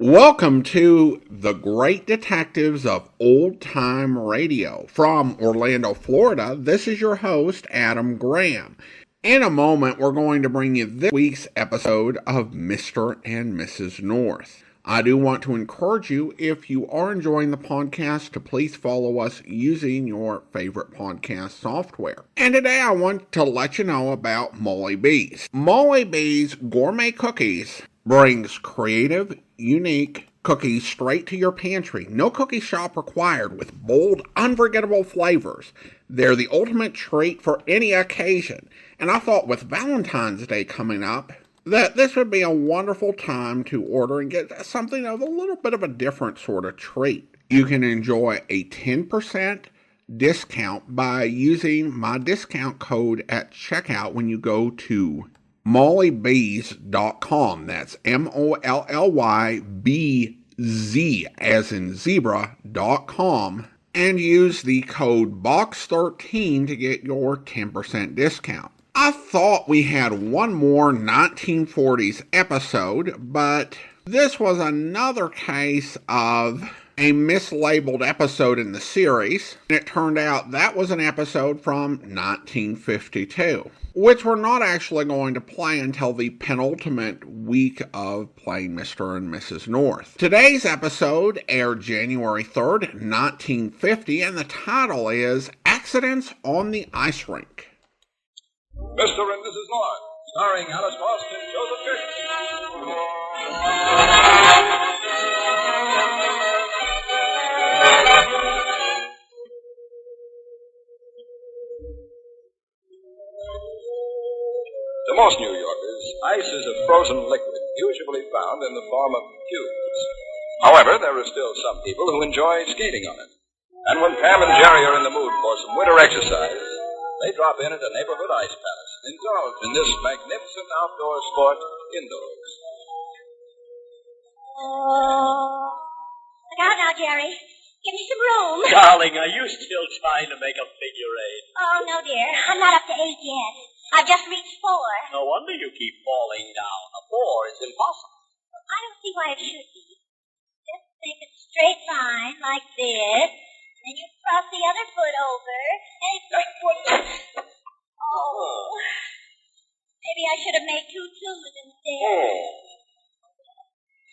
Welcome to the Great Detectives of Old Time Radio. From Orlando, Florida, this is your host, Adam Graham. In a moment, we're going to bring you this week's episode of Mr. and Mrs. North. I do want to encourage you, if you are enjoying the podcast, to please follow us using your favorite podcast software. And today I want to let you know about Molly B's. Molly B's Gourmet Cookies brings creative, unique cookies straight to your pantry. No cookie shop required, with bold, unforgettable flavors. They're the ultimate treat for any occasion. And I thought with Valentine's Day coming up, that this would be a wonderful time to order and get something of a little bit of a different sort of treat. You can enjoy a 10% discount by using my discount code at checkout when you go to mollybz.com. That's MOLLYBZ as in zebra.com, and use the code BOX13 to get your 10% discount. I thought we had one more 1940s episode, but this was another case of a mislabeled episode in the series, and it turned out that was an episode from 1952, which we're not actually going to play until the penultimate week of playing Mr. and Mrs. North. Today's episode aired January 3rd, 1950, and the title is Accidents on the Ice Rink. Mr. and Mrs. North, starring Alice Faust and Joseph Fish. To most New Yorkers, ice is a frozen liquid, usually found in the form of cubes. However, there are still some people who enjoy skating on it. And when Pam and Jerry are in the mood for some winter exercise, they drop in at a neighborhood ice palace and indulge in this magnificent outdoor sport indoors. Oh. Look out now, Jerry. Give me some room. Darling, are you still trying to make a figure eight? Oh, no, dear. I'm not up to 8 yet. I've just reached 4. No wonder you keep falling down. A 4 is impossible. I don't see why it should be. Just make a straight line like this. Then you cross the other foot over, and oh. Maybe I should have made 2 twos instead.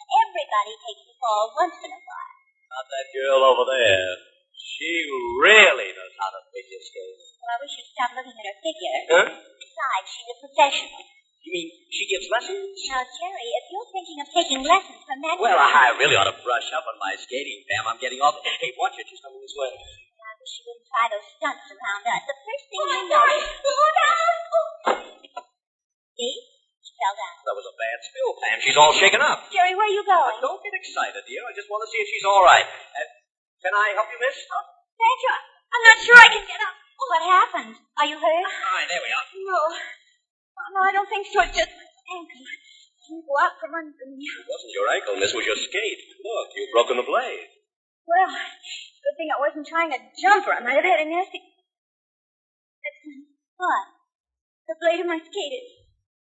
Everybody takes a fall once in a while. Not that girl over there. She really knows how to figure skate. Well, we should stop looking at her figure. Huh? Besides, she's a professional. You mean she gives lessons? Now, Jerry, if you're thinking of taking lessons from that... Well, I really ought to brush up on my skating, Pam. I'm getting off. Hey, watch it. She's coming this way. I wish you wouldn't try those stunts around us. The first thing you know... See? She fell down. That was a bad spill, Pam. She's all shaken up. Jerry, where are you going? Don't get excited, dear. I just want to see if she's all right. Can I help you, miss? Oh, thank you. I'm not sure I can get up. Oh, what happened? Are you hurt? All right, there we are. No. Oh, no, I don't think so. It's just my ankle. Can you go out from under me? It wasn't your ankle, miss. It was your skate. Look, you've broken the blade. Well, good thing I wasn't trying to jump, or I might have had a nasty... What? The blade of my skate,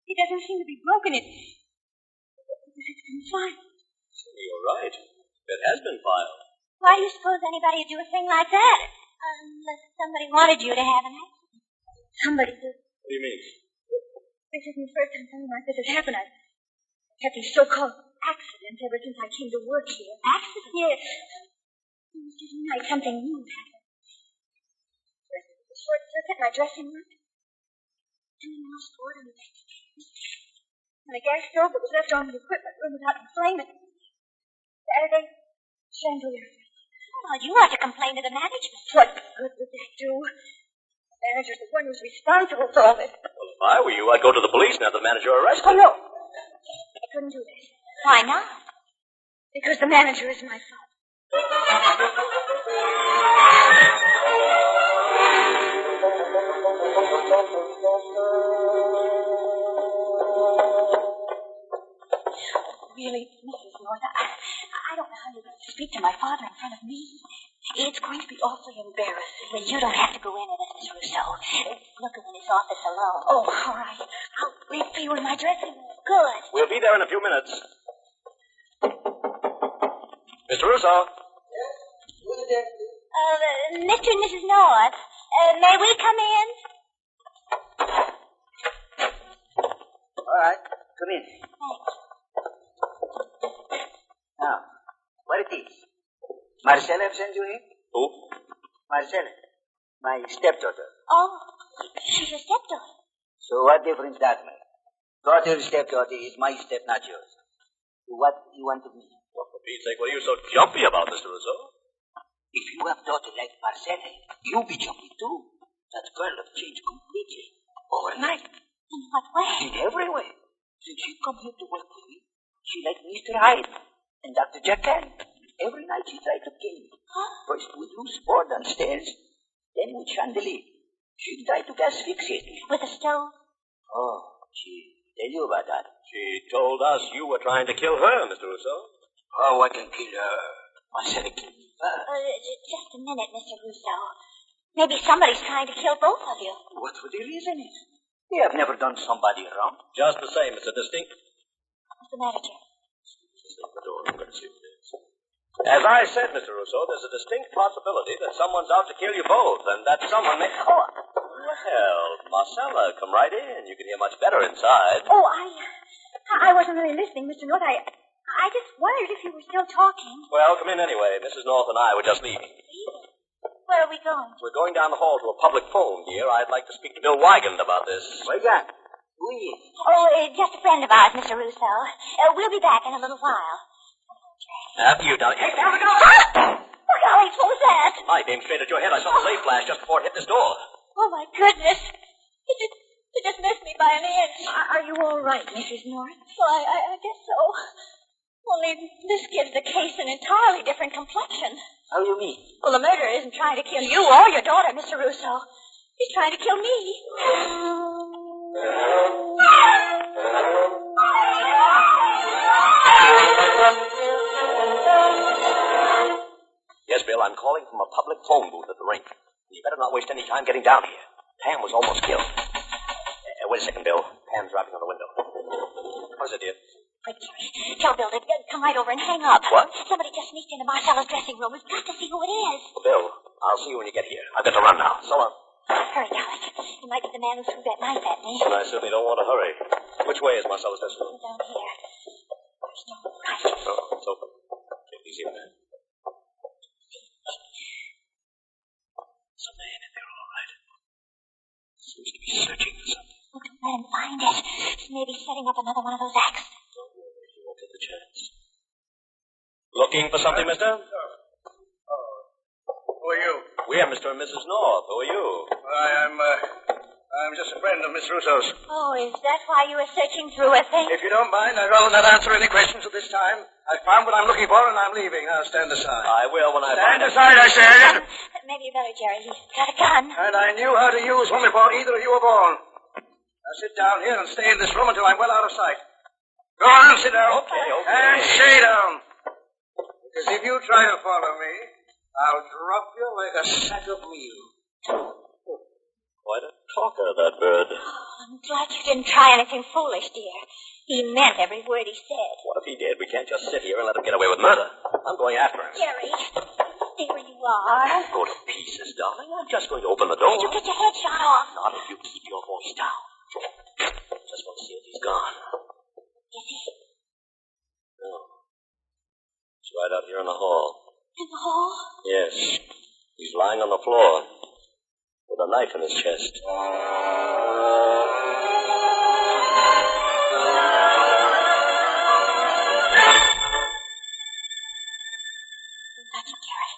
it doesn't seem to be broken. It's been filed. You're right. It has been filed. Why do you suppose anybody would do a thing like that? Unless somebody wanted you to have an accident. Somebody did. What do you mean? This isn't the first time something like this has happened. I've had these so-called accidents ever since I came to work here. Accidents? Yes. Every night something new happened. First it was a short circuit in my dressing room. And then I was bored and the gas stove that was left on the equipment room was out in flames. Saturday, chandelier. Well, you ought to complain to the management. What good would that do? The manager's the one who's responsible for all this. Well, if I were you, I'd go to the police and have the manager arrested. Oh, no. I couldn't do that. Why not? Because the manager is my father. Really, Mrs. North, I don't know how you're going to speak to my father in front of me. It's going to be awfully embarrassing. Well, you don't have to go in it, Miss Russo. Look in his office alone. Oh, all right. I'll wait for you in my dressing room. Good. We'll be there in a few minutes. Mr. Russo. Mr. and Mrs. North, may we come in? All right, come in. Thanks. Now, what it is? Marcella have sent you here? Who? Marcella, my stepdaughter. Oh, she's your stepdaughter. So what difference that makes? Daughter's stepdaughter is my step, not yours. What do you want of me? Well, for Pete's sake, what are you so jumpy about, Mr. Russo? If you have daughter like Marcella, you'll be jumpy too. That girl have changed completely. Overnight. In what way? In every way. Since she come here to work with me, she like Mr. Hyde and Dr. Jackal. Every night she tried to kill me. Huh? First with loose board on stairs, then with chandelier. She tried to gas fixate me. With a stove? Oh, she tell you about that. She told us you were trying to kill her, Mr. Russo. Oh, I can kill her. Marcella kill me first. Just a minute, Mr. Russo. Maybe somebody's trying to kill both of you. What would the reason is? We have never done somebody wrong. Just the same, it's a distinct... What's the matter, Jerry? The door. I'm going to see what it is. As I said, Mr. Russo, there's a distinct possibility that someone's out to kill you both, and that someone may... Oh, well, Marcella, come right in. You can hear much better inside. Oh, I wasn't really listening, Mr. North. I just wondered if you were still talking. Well, come in anyway. Mrs. North and I were just leaving. Where are we going? We're going down the hall to a public phone, dear. I'd like to speak to Bill Wygand about this. What's that? Who is? Oh, just a friend of ours, Mr. Russo. We'll be back in a little while. After you, darling. Hey, down the door! Oh, golly, what was that? I came straight at your head. I saw the safe flash just before it hit this door. Oh, my goodness. It just missed me by an inch. Are you all right, Mrs. North? Well, I guess so. Only this gives the case an entirely different complexion. How you mean? Well, the murderer isn't trying to kill you or your daughter, Mr. Russo. He's trying to kill me. Yes, Bill, I'm calling from a public phone booth at the rink. You better not waste any time getting down here. Pam was almost killed. Wait a second, Bill. Pam's rapping on the window. What is it, dear? Wait, Jerry. Tell Bill to come right over and hang up. What? Somebody just sneaked into Marcella's dressing room. We've got to see who it is. Bill, I'll see you when you get here. I've got to run now. So long. Hurry, darling. He might be the man who threw that knife at me. And I certainly don't want to hurry. Which way is Marcella's dressing room? Down here. There's no light. Oh, it's open. Take it easy with that. There's a man in there, all right. Seems to be searching for something. Well, don't let him find it. Maybe setting up another one of those accidents. Don't worry, you won't get the chance. Looking for something, mister? Who are you? We are Mr. and Mrs. North. Who are you? I'm just a friend of Miss Russo's. Oh, is that why you were searching through a thing? If you don't mind, I'd rather not answer any questions at this time. I found what I'm looking for, and I'm leaving. Now stand aside. I will when I Stand find it. aside, I said. Maybe you better, Jerry. He's got a gun. And I knew how to use one before either of you were born. Now sit down here and stay in this room until I'm well out of sight. Go on, sit down. Okay. And stay down. Because if you try to follow me, I'll drop you like a sack of meal. Quite a talker, that bird. Oh, I'm glad you didn't try anything foolish, dear. He meant every word he said. What if he did? We can't just sit here and let him get away with murder. I'm going after him. Jerry, stay where you are. Go to pieces, darling. I'm just going to open the door. You get your head shot off. Not if you keep your voice down. Just want to see if he's gone. Is he? No. He's right out here in the hall. In the hall? Yes. He's lying on the floor with a knife in his chest. That's him, Jerry.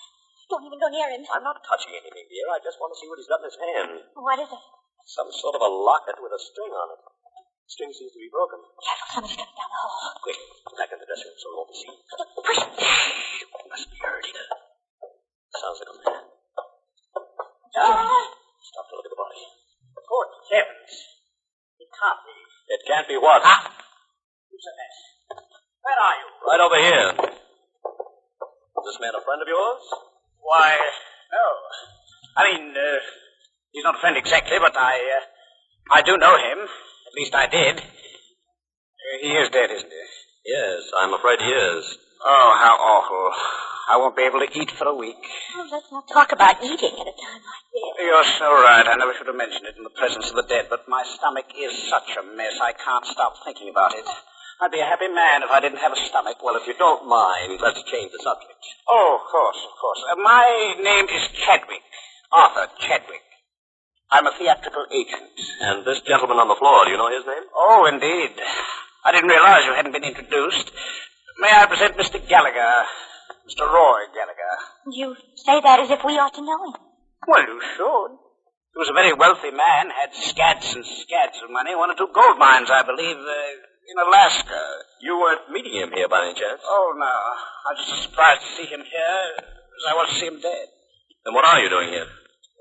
Don't even go near him. I'm not touching anything, dear. I just want to see what he's got in his hand. What is it? Some sort of a locket with a string on it. The string seems to be broken. Careful, somebody's coming down the hall. Quick, back in the dressing room so we won't be seen. Push. He must be hurt, either. Sounds like a man. Jerry. Stop to look at the body. Good heavens. It can't be. It can't be what? Who's a mess? Where are you? Right over here. Is this man a friend of yours? Why, no. I mean, he's not a friend exactly, but I do know him. At least I did. He is dead, isn't he? Yes, I'm afraid he is. Oh, how awful. I won't be able to eat for a week. Oh, let's not talk about eating at a time like this. You're so right. I never should have mentioned it in the presence of the dead, but my stomach is such a mess. I can't stop thinking about it. I'd be a happy man if I didn't have a stomach. Well, if you don't mind, let's change the subject. Oh, of course, of course. My name is Chadwick. Arthur Chadwick. I'm a theatrical agent. And this gentleman on the floor, do you know his name? Oh, indeed. I didn't realize you hadn't been introduced. May I present Mr. Gallagher? Mr. Roy Gallagher. You say that as if we ought to know him. Well, you should. He was a very wealthy man, had scads and scads of money, one or two gold mines, I believe, in Alaska. You weren't meeting him here by any chance? Oh, no. I was just as surprised to see him here as I was to see him dead. Then what are you doing here?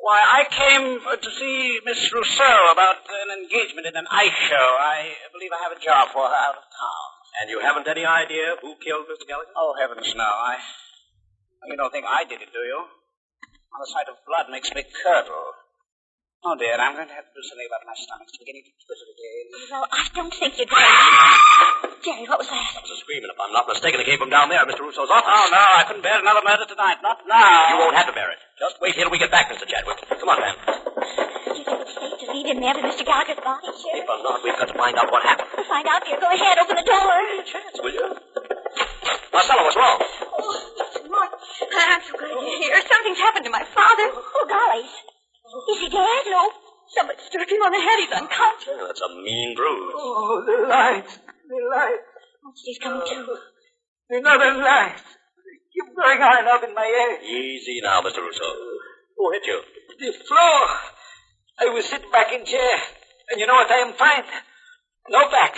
Why, I came to see Miss Rousseau about an engagement in an ice show. I believe I have a job for her out of town. And you haven't any idea who killed Mr. Gallagher? Oh, heavens, no. You don't think I did it, do you? Well, the sight of blood makes me curdle. Oh, dear, I'm going to have to do something about my stomach. It's beginning to twist again. Well, I don't think you're going to. Jerry, what was that? That was a scream, and if I'm not mistaken, it came from down there at Mr. Rousseau's office. Oh, no, I couldn't bear another murder tonight. Not now. You won't have to bear it. Just wait here till we get back, Mr. Chadwick. Come on, man. Do you think it's safe to leave him there with Mr. Gallagher's body, Sheriff? If I'm not, we've got to find out what happened. We'll find out, dear. Go ahead, open the door. Chance, will you? Marcella, what's wrong? Oh, Mr. Mark, I'm so glad you're here. Something's happened to my father. Oh, golly. Is he dead? No, somebody struck him on the head. He's unconscious. Oh, that's a mean bruise. Oh, the lights. The lights. He's coming to. Another light. They keep going on up in my head. Easy now, Mr. Rousseau. Who hit you? The floor. I was sitting back in chair. And you know what I am find? No back.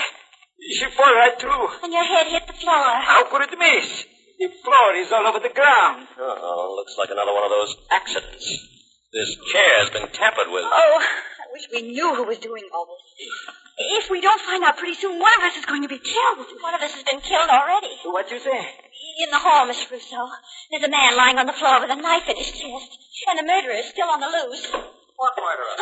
She fall right through. And your head hit the floor. How could it miss? The floor is all over the ground. Oh, looks like another one of those accidents. This chair's been tampered with. Oh, I wish we knew who was doing all this. If we don't find out pretty soon, one of us is going to be killed. One of us has been killed already. What you say? In the hall, Mr. Rousseau. There's a man lying on the floor with a knife in his chest. And the murderer is still on the loose. What murderer?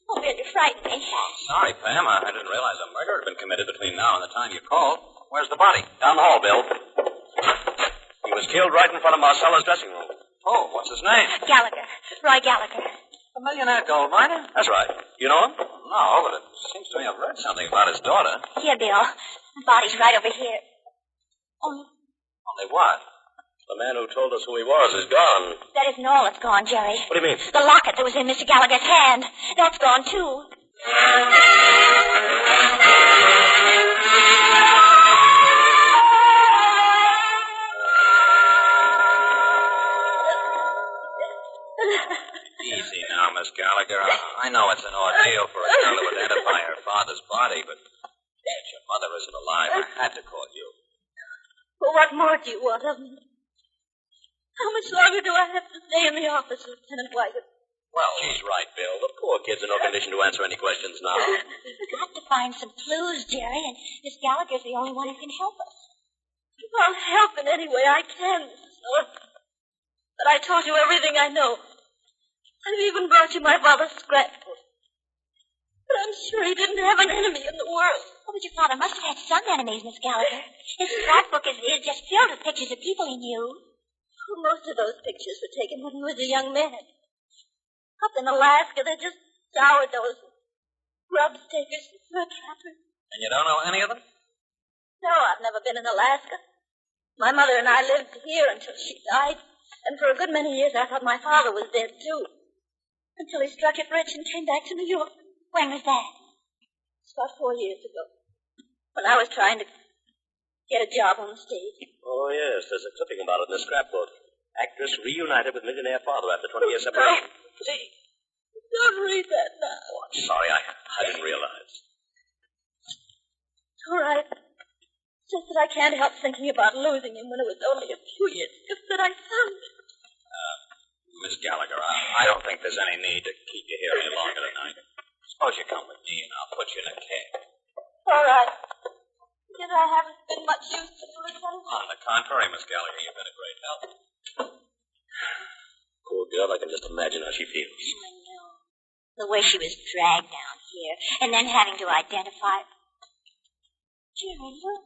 Oh, Bill, you frightened me. Sorry, Pam. I didn't realize a murder had been committed between now and the time you called. Where's the body? Down the hall, Bill. He was killed right in front of Marcella's dressing room. Oh, what's his name? Gallagher. Roy Gallagher. A millionaire gold miner? That's right. You know him? No, but it seems to me I've read something about his daughter. Here, Bill. The body's right over here. Only what? The man who told us who he was is gone. That isn't all that's gone, Jerry. What do you mean? The locket that was in Mr. Gallagher's hand. That's gone, too. Easy now, Miss Gallagher. I know it's an ordeal for a girl to identify her father's body, but since your mother isn't alive, I had to call you. Well, what more do you want of me? How much longer do I have to stay in the office, Lieutenant White? Well, she's right, Bill. The poor kid's in no condition to answer any questions now. We've got to find some clues, Jerry, and Miss Gallagher's the only one who can help us. I'll help in any way I can, Mrs. North. But I told you everything I know. I've even brought you my father's scrapbook. But I'm sure he didn't have an enemy in the world. Oh, but your father must have had some enemies, Miss Gallagher. His scrapbook is just filled with pictures of people he knew. Well, most of those pictures were taken when he was a young man. Up in Alaska, they're just sourdoughs, grub stakers, fur trappers. And you don't know any of them? No, I've never been in Alaska. My mother and I lived here until she died. And for a good many years, I thought my father was dead, too. Until he struck it rich and came back to New York. When was that? It's about 4 years ago. When I was trying to get a job on the stage. Oh, yes. There's a clipping about it in the scrapbook. Actress reunited with millionaire father after 20 years separation. No, please. Don't read that now. Oh, I'm sorry. I didn't realize. It's all right. It's just that I can't help thinking about losing him when it was only a few years ago that I found him. Miss Gallagher, I don't think there's any need to keep you here any longer tonight. Suppose you come with me and I'll put you in a cab. All right. Because I haven't been much use to you, Lieutenant. On the contrary, Miss Gallagher, you've been a great help. Poor girl, I can just imagine how she feels. I know. The way she was dragged down here, and then having to identify. Jerry, look.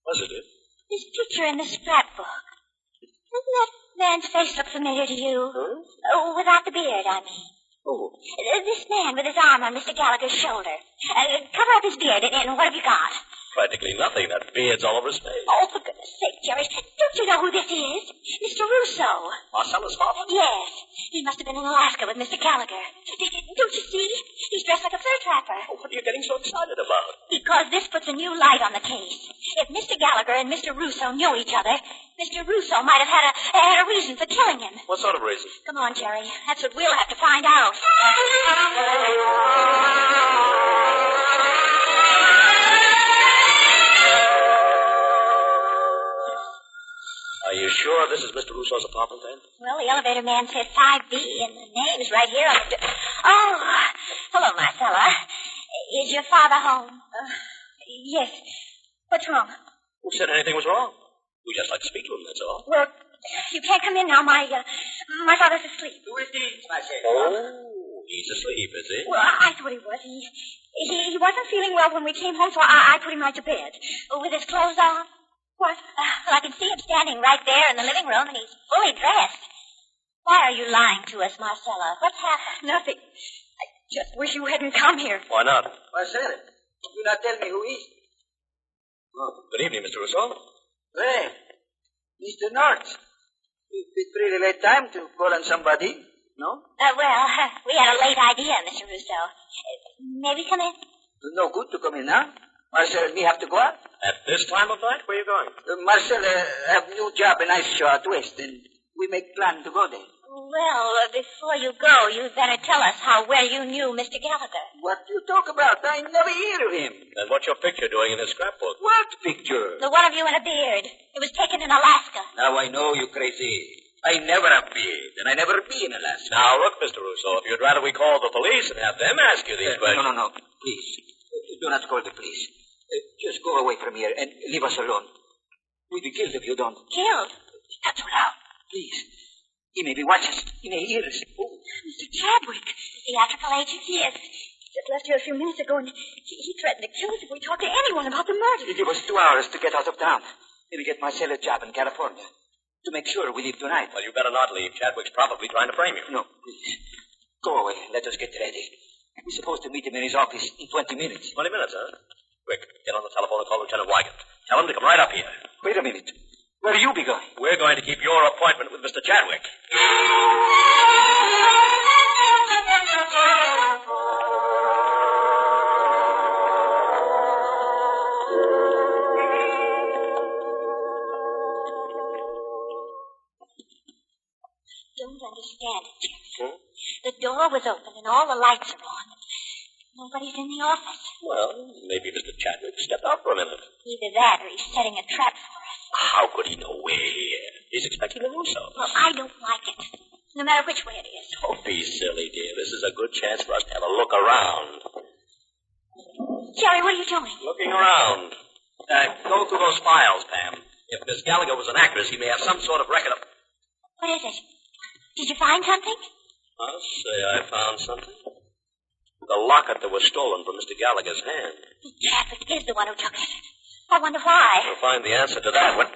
What's it? This picture in the scrapbook. Doesn't that man's face look familiar to you? Huh? Oh, without the beard, I mean. Oh. This man with his arm on Mr. Gallagher's shoulder. Cover up his beard, and what have you got? Practically nothing. That beard's all over his face. Oh, for goodness sake, Jerry, don't you know who this is? Mr. Russo. Marcella's father? Yes. He must have been in Alaska with Mr. Gallagher. Don't you see? He's dressed like a fur trapper. Oh, what are you getting so excited about? Because this puts a new light on the case. If Mr. Gallagher and Mr. Russo knew each other, Mr. Russo might have had a reason for killing him. What sort of reason? Come on, Jerry. That's what we'll have to find out. Are you sure this is Mr. Russo's apartment, then? Well, the elevator man said 5B, and the name's right here on the... Oh, hello, Marcella. Is your father home? Yes. What's wrong? Who said anything was wrong? We'd just like to speak to him, that's all. Well, you can't come in now. My father's asleep. Who is this, Marcella? Oh, he's asleep, is he? Well, I thought he was. He wasn't feeling well when we came home, so I put him right to bed. With his clothes on. What? I can see him standing right there in the living room, and he's fully dressed. Why are you lying to us, Marcella? What's happened? Nothing. I just wish you hadn't come here. Why not? Marcella, you not tell me who is. Oh, good evening, Mr. Russo. Well, Mr. North. It's pretty late time to call on somebody, no? Well, we had a late idea, Mr. Russo. May we come in? No good to come in now. Marcel, me have to go out. At this time of night? Where are you going? Marcel have new job in Ice Shore out west, and we make plan to go there. Well, before you go, you'd better tell us where you knew Mr. Gallagher. What you talk about? I never hear of him. And what's your picture doing in his scrapbook? What picture? The one of you in a beard. It was taken in Alaska. Now I know you crazy. I never have beard, and I never be in Alaska. Now, look, Mr. Russo, if you'd rather we call the police and have them ask you these questions... No. Please, do not call the police. Just go away from here and leave us alone. We'll be killed if you don't. Killed? Not too loud. Please. He may be watching us. He may hear us. Oh, Mr. Chadwick. Theatrical agent? Yes. Just left here a few minutes ago, and he threatened to kill us if we talked to anyone about the murder. He gave us 2 hours to get out of town. Maybe get Marcel a job in California. To make sure we leave tonight. Well, you better not leave. Chadwick's probably trying to frame you. No, please. Go away. Let us get ready. We're supposed to meet him in his office in 20 minutes. 20 minutes, huh? Quick, get on the telephone and call Lieutenant Wygant. Tell him to come right up here. Wait a minute. Where you be going? We're going to keep your appointment with Mr. Chadwick. Don't understand it, Jerry. The door was open and all the lights are on. Nobody's in the office. Well, maybe Mr. Chadwick stepped out for a minute. Either that or he's setting a trap for us. How could he know we're here? He's expecting a Russo. Well, I don't like it. No matter which way it is. Don't be silly, dear. This is a good chance for us to have a look around. Jerry, what are you doing? Looking around. Go through those files, Pam. If Miss Gallagher was an actress, he may have some sort of record of... What is it? Did you find something? I'll say I found something. The locket that was stolen from Mr. Gallagher's hand. Chadwick is the one who took it. I wonder why. We'll find the answer to that one.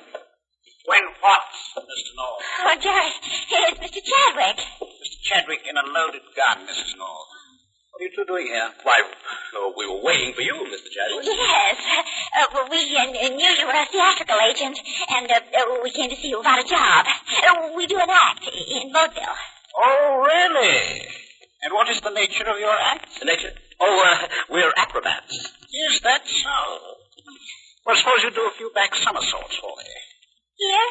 When what, Mr. North? Oh, Jerry, here's Mr. Chadwick. Mr. Chadwick in a loaded gun, Mrs. North. What are you two doing here? Why, we were waiting for you, Mr. Chadwick. Yes. We knew you were a theatrical agent, and we came to see you about a job. We do an act in vaudeville. Oh, really? And what is the nature of your act? The nature? Oh, we're acrobats. Is that so? Well, suppose you do a few back somersaults for me. Here?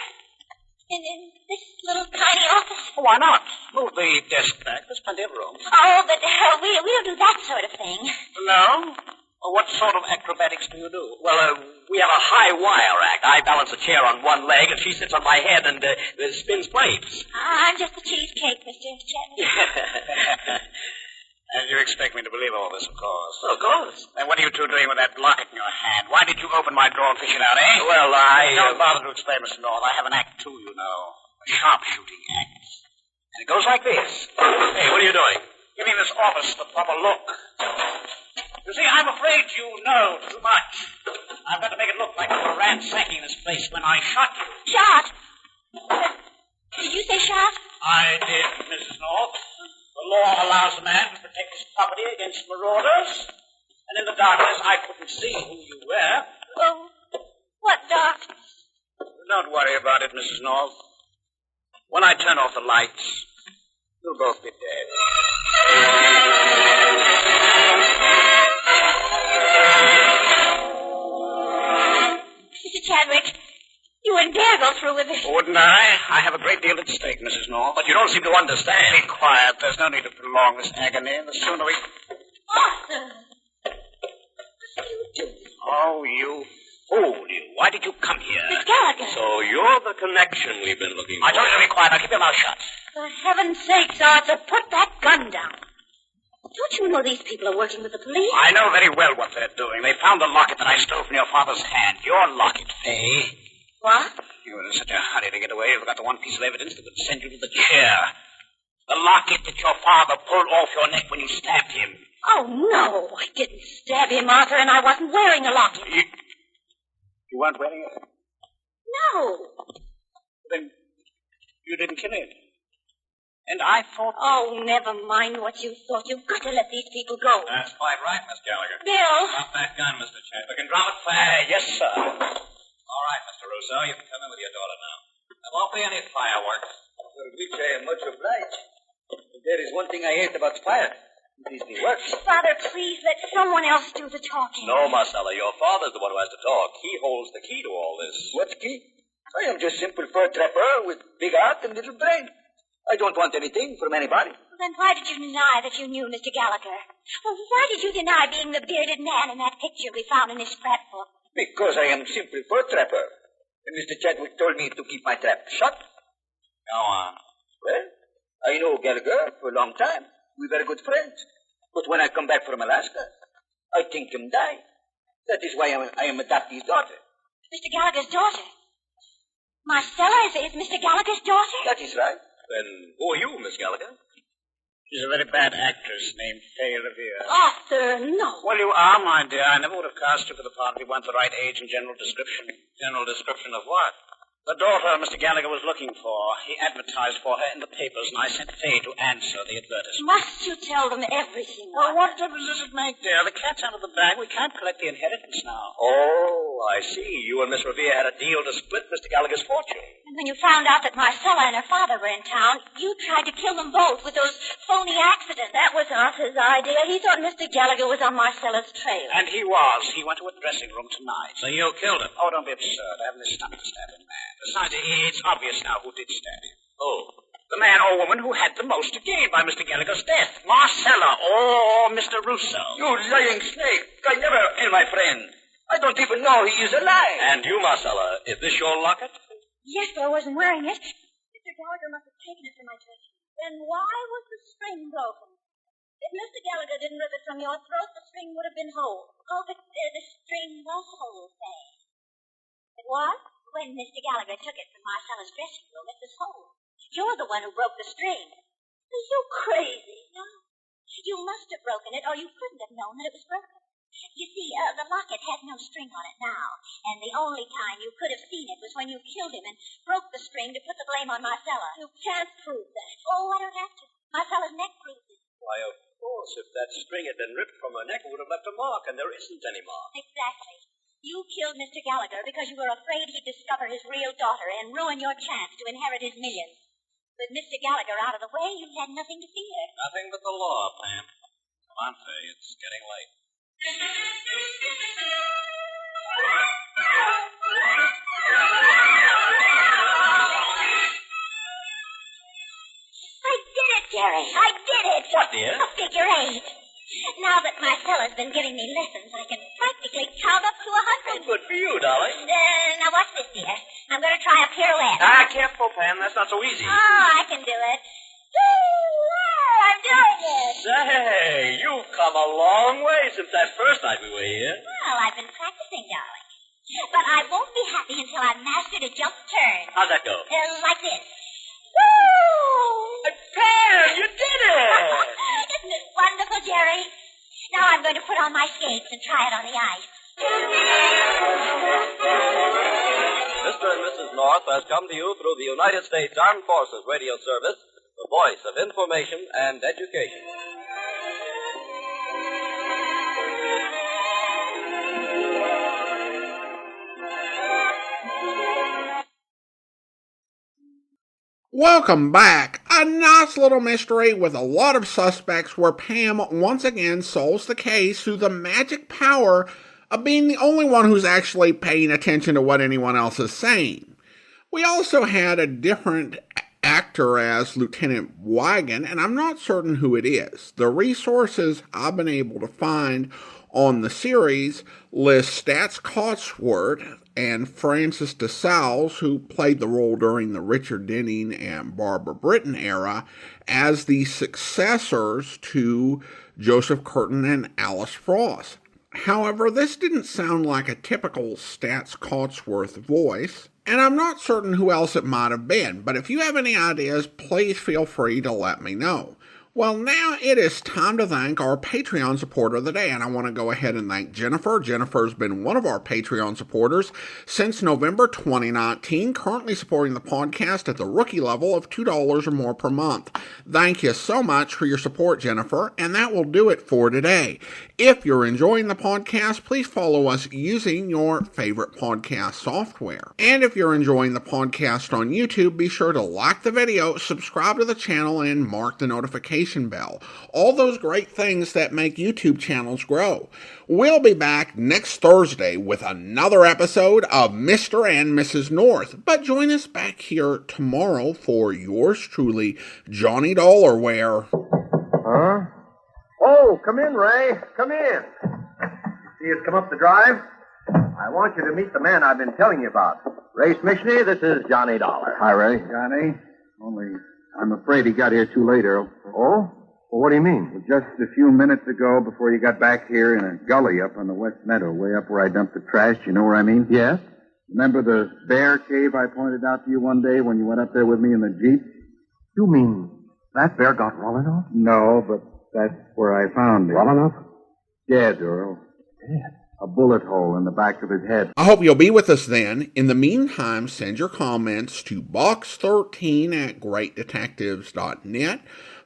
In this little tiny office? Why not? Move the desk back. There's plenty of room. Oh, but we don't do that sort of thing. No? Well, what sort of acrobatics do you do? Well, we have a high wire act. I balance a chair on one leg, and she sits on my head and spins plates. I'm just a cheesecake, Mr. Chadwick. And you expect me to believe all this, of course. Well, of course. Then what are you two doing with that locket in your hand? Why did you open my drawer and fish it out, eh? Well, Don't bother to explain, Mr. North. I have an act, too, you know. A sharpshooting act. And it goes like this. Hey, what are you doing? Giving this office the proper look. You see, I'm afraid you know too much. I've got to make it look like you were ransacking this place when I shot you. Shot? shot? I did, Mrs. North. The law allows a man to protect his property against marauders. And in the darkness, I couldn't see who you were. Oh, what darkness? Don't worry about it, Mrs. North. When I turn off the lights, you'll both be dead. Mr. Chadwick, you wouldn't dare go through with it. Wouldn't I? I have a great deal at stake, Mrs. North. But you don't seem to understand. Be quiet. There's no need to prolong this agony. The sooner we... Arthur! What are you doing? Oh, you fool, you. Why did you come here? Miss Gallagher. So you're the connection we've been looking for. I told you to be quiet. Now keep your mouth shut. For heaven's sakes, Arthur, put that gun down. Don't you know these people are working with the police? I know very well what they're doing. They found the locket that I stole from your father's hand. Your locket, Fay. What? You were in such a hurry to get away, you forgot the one piece of evidence that would send you to the chair. The locket that your father pulled off your neck when you stabbed him. Oh, no, I didn't stab him, Arthur, and I wasn't wearing a locket. You weren't wearing it? No. Then you didn't kill him. And I thought... Oh, never mind what you thought. You've got to let these people go. That's quite right, Miss Gallagher. Bill. Drop that gun, Mr. Chadwick, and drop it fast. Yes, sir. All right, Mr. Russo, you can come in with your daughter now. There won't be any fireworks. Well, which I am much obliged. But there is one thing I hate about fire. It is the works. Father, please let someone else do the talking. No, Marcella, your father's the one who has to talk. He holds the key to all this. What key? I am just simple fur trapper with big heart and little brain. I don't want anything from anybody. Then why did you deny that you knew Mr. Gallagher? Well, why did you deny being the bearded man in that picture we found in his scrapbook? Because I am simple fur trapper. And Mr. Chadwick told me to keep my trap shut. Go on. Well, I know Gallagher for a long time. We were good friends. But when I come back from Alaska, I think him die. That is why I am adopting his daughter. Mr. Gallagher's daughter? Marcella is Mr. Gallagher's daughter? That is right. Then who are you, Miss Gallagher? She's a very bad actress named Fay Revere. Arthur, no. Well, you are, my dear. I never would have cast you for the part if you weren't the right age and general description. General description of what? The daughter Mr. Gallagher was looking for. He advertised for her in the papers, and I sent Fay to answer the advertisement. Must you tell them everything? Well, what difference does it make, dear? The cat's out of the bag. We can't collect the inheritance now. Oh, I see. You and Miss Revere had a deal to split Mr. Gallagher's fortune. And when you found out that Marcella and her father were in town, you tried to kill them both with those phony accidents. That was Arthur's idea. He thought Mr. Gallagher was on Marcella's trail. And he was. He went to a dressing room tonight. So you killed him? Oh, don't be absurd. I haven't the stomach to stab him, man. Besides, it's obvious now who did stab him. Oh. The man or woman who had the most to gain by Mr. Gallagher's death. Marcella or Mr. Russo. You lying snake. I never kill my friend. I don't even know he is alive. And you, Marcella, is this your locket? Yes, but I wasn't wearing it. Mr. Gallagher must have taken it from my dressing room. Then why was the string broken? If Mr. Gallagher didn't rip it from your throat, the string would have been whole. Oh, but the string was whole, Fay. It was? When Mr. Gallagher took it from Marcella's dressing room, it was whole. You're the one who broke the string. Are you crazy? No. You must have broken it, or you couldn't have known that it was broken. You see, the locket has no string on it now, and the only time you could have seen it was when you killed him and broke the string to put the blame on Marcella. You can't prove that. Oh, I don't have to. Marcella's neck proves it. Why, of course, if that string had been ripped from her neck, it would have left a mark, and there isn't any mark. Exactly. You killed Mr. Gallagher because you were afraid he'd discover his real daughter and ruin your chance to inherit his millions. With Mr. Gallagher out of the way, you had nothing to fear. Nothing but the law, Pam. Come on, Fay, it's getting late. I did it, Jerry. I did it. What, dear? A figure 8. Now that Marcella's been giving me lessons, I can practically count up to 100. Good for you, darling. Now watch this, dear. I'm going to try a pirouette. Careful, Pam. That's not so easy. Oh, I can do it. I'm doing it. Say, you've come a long way since that first night we were here. Well, I've been practicing, darling. But I won't be happy until I've mastered a jump turn. How's that go? Like this. Woo! Pam, you did it! Isn't it wonderful, Jerry? Now I'm going to put on my skates and try it on the ice. Mr. and Mrs. North has come to you through the United States Armed Forces Radio Service, the voice of information and education. Welcome back. A nice little mystery with a lot of suspects where Pam once again solves the case through the magic power of being the only one who's actually paying attention to what anyone else is saying. We also had a different actor as Lieutenant Wagon, and I'm not certain who it is. The resources I've been able to find on the series list Stats Cotsworth and Francis DeSales, who played the role during the Richard Denning and Barbara Britton era, as the successors to Joseph Curtin and Alice Frost. However, this didn't sound like a typical Stats Cotsworth voice, and I'm not certain who else it might have been, but if you have any ideas, please feel free to let me know. Well, now it is time to thank our Patreon supporter of the day, and I want to go ahead and thank Jennifer. Jennifer's been one of our Patreon supporters since November 2019, currently supporting the podcast at the rookie level of $2 or more per month. Thank you so much for your support, Jennifer, and that will do it for today. If you're enjoying the podcast, please follow us using your favorite podcast software. And if you're enjoying the podcast on YouTube, be sure to like the video, subscribe to the channel, and mark the notification bell. All those great things that make YouTube channels grow. We'll be back next Thursday with another episode of Mr. and Mrs. North. But join us back here tomorrow for yours truly, Johnny Dollarware. Huh? Oh, come in, Ray. Come in. See us come up the drive? I want you to meet the man I've been telling you about. Ray Smishney, this is Johnny Dollar. Hi, Ray. Johnny. Only I'm afraid he got here too late, Earl. Oh? Well, what do you mean? Well, just a few minutes ago, before you got back here in a gully up on the West Meadow, way up where I dumped the trash, you know where I mean? Yes? Remember the bear cave I pointed out to you one day when you went up there with me in the Jeep? You mean that bear got Rollinov? No, but that's where I found him. Rollinov? Dead, Earl. Dead? A bullet hole in the back of his head. I hope you'll be with us then. In the meantime, send your comments to box13@greatdetectives.net.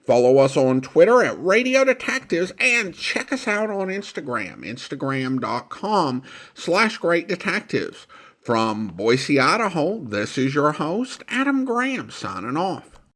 Follow us on Twitter at Radio Detectives and check us out on Instagram, instagram.com/greatdetectives. From Boise, Idaho, this is your host, Adam Graham, signing off.